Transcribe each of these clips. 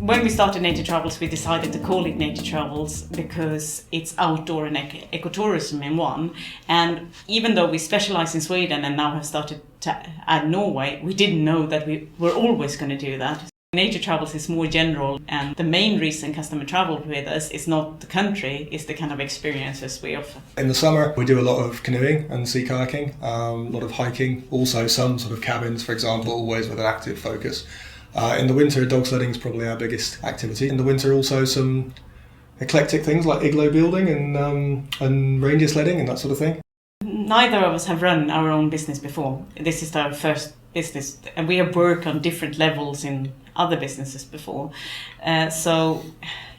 When we started Nature Travels, we decided to call it Nature Travels because it's outdoor and ecotourism in one. And even though we specialize in Sweden and now have started to add Norway, we didn't know that we were always going to do that. Nature Travels is more general, and the main reason customer travel with us is not the country, it's the kind of experiences we offer. In the summer, we do a lot of canoeing and sea kayaking, a lot of hiking, also some sort of cabins, for example, always with an active focus. In the winter, dog sledding is probably our biggest activity. In the winter, also some eclectic things like igloo building and reindeer sledding and that sort of thing. Neither of us have run our own business before. This is our first business, and we have worked on different levels in other businesses before. So,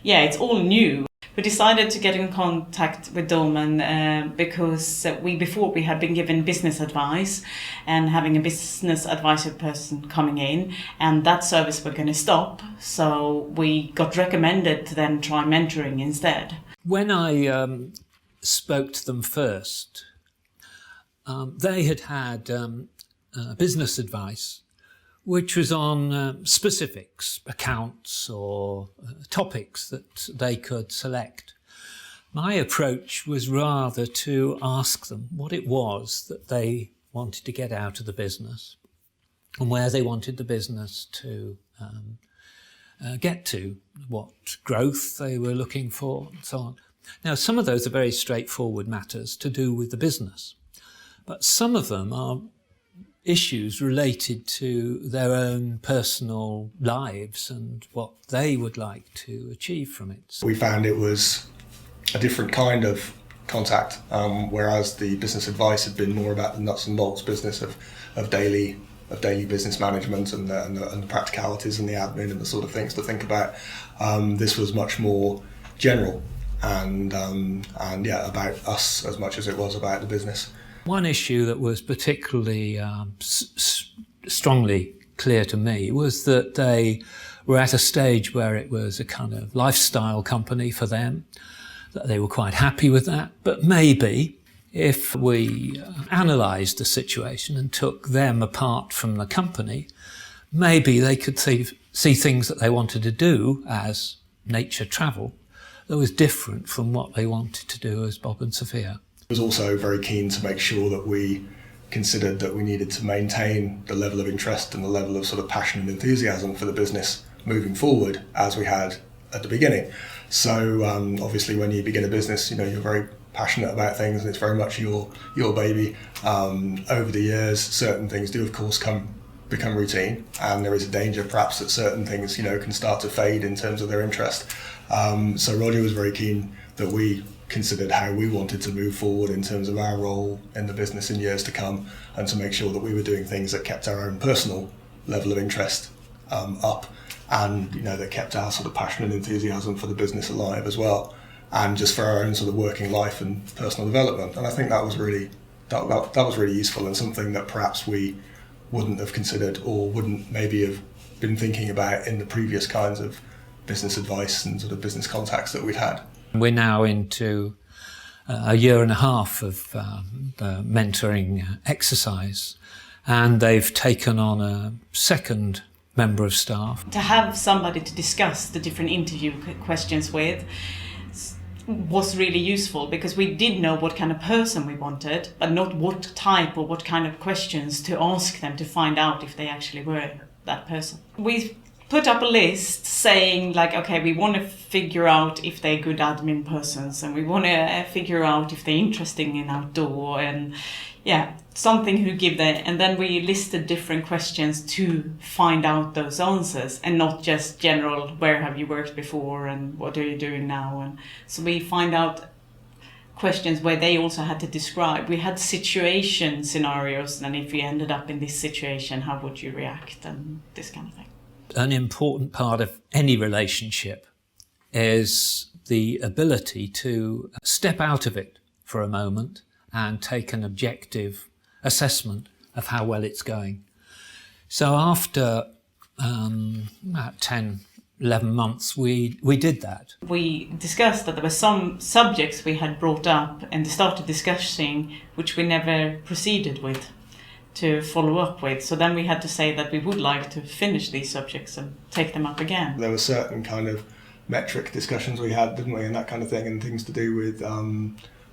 it's all new. We decided to get in contact with Dolman because before we had been given business advice and having a business advisor person coming in, and that service we're going to stop. So we got recommended to then try mentoring instead. When I spoke to them first, they had business advice which was on specifics, accounts or topics that they could select. My approach was rather to ask them what it was that they wanted to get out of the business and where they wanted the business to get to, what growth they were looking for and so on. Now, some of those are very straightforward matters to do with the business, but some of them are issues related to their own personal lives and what they would like to achieve from it. We found it was a different kind of contact, whereas the business advice had been more about the nuts and bolts business of daily business management and the practicalities and the admin and the sort of things to think about. This was much more general and about us as much as it was about the business. One issue that was particularly strongly clear to me was that they were at a stage where it was a kind of lifestyle company for them, that they were quite happy with that. But maybe if we analysed the situation and took them apart from the company, maybe they could see things that they wanted to do as nature travel that was different from what they wanted to do as Bob and Sofia. I was also very keen to make sure that we considered that we needed to maintain the level of interest and the level of sort of passion and enthusiasm for the business moving forward as we had at the beginning. So obviously when you begin a business, you're very passionate about things and it's very much your baby. Over the years, certain things do of course become routine, and there is a danger perhaps that certain things can start to fade in terms of their interest. So Roger was very keen that we considered how we wanted to move forward in terms of our role in the business in years to come, and to make sure that we were doing things that kept our own personal level of interest up, and that kept our sort of passion and enthusiasm for the business alive as well, and just for our own sort of working life and personal development. And I think that was really useful, and something that perhaps we wouldn't have considered or wouldn't maybe have been thinking about in the previous kinds of business advice and sort of business contacts that we'd had. We're now into a year and a half of the mentoring exercise, and they've taken on a second member of staff. To have somebody to discuss the different interview questions with was really useful, because we did know what kind of person we wanted, but not what type or what kind of questions to ask them to find out if they actually were that person. We put up a list saying okay, we want to figure out if they're good admin persons, and we want to figure out if they're interested in outdoor, and something who give that. And then we listed different questions to find out those answers, and not just general, where have you worked before and what are you doing now. And so we find out questions where they also had to describe. We had situation scenarios, and if you ended up in this situation, how would you react, and this kind of thing. An important part of any relationship is the ability to step out of it for a moment and take an objective assessment of how well it's going. So after about 10, 11 months, we did that. We discussed that there were some subjects we had brought up and started discussing which we never proceeded with. to follow up with. So then we had to say that we would like to finish these subjects and take them up again. There were certain kind of metric discussions we had, didn't we, and that kind of thing, and things to do with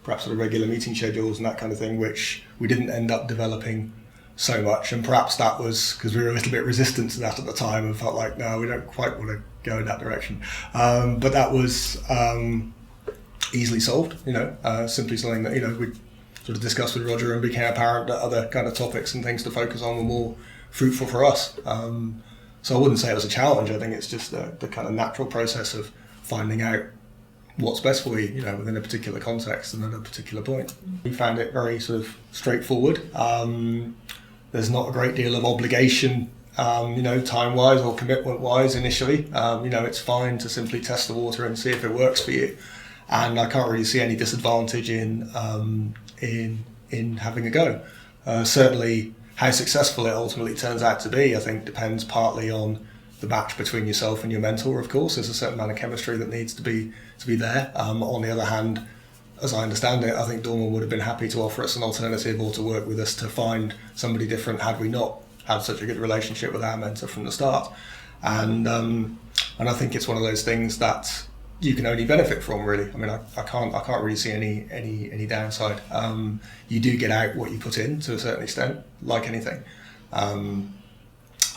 perhaps sort of regular meeting schedules and that kind of thing, which we didn't end up developing so much. And perhaps that was because we were a little bit resistant to that at the time and felt like, no, we don't quite want to go in that direction. But that was easily solved, simply something that, we sort of discussed with Roger, and became apparent that other kind of topics and things to focus on were more fruitful for us. So I wouldn't say it was a challenge. I think it's just the kind of natural process of finding out what's best for you, within a particular context and at a particular point. We found it very sort of straightforward. There's not a great deal of obligation, time-wise or commitment-wise initially. It's fine to simply test the water and see if it works for you. And I can't really see any disadvantage in having a go. Certainly, how successful it ultimately turns out to be, I think, depends partly on the match between yourself and your mentor. Of course, there's a certain amount of chemistry that needs to be there. On the other hand, as I understand it, I think Dolman would have been happy to offer us an alternative or to work with us to find somebody different had we not had such a good relationship with our mentor from the start. And I think it's one of those things that you can only benefit from, really. I mean, I can't really see any downside. You do get out what you put in to a certain extent, like anything.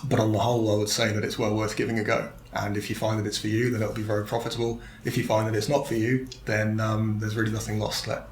But on the whole, I would say that it's well worth giving a go. And if you find that it's for you, then it'll be very profitable. If you find that it's not for you, then there's really nothing lost there.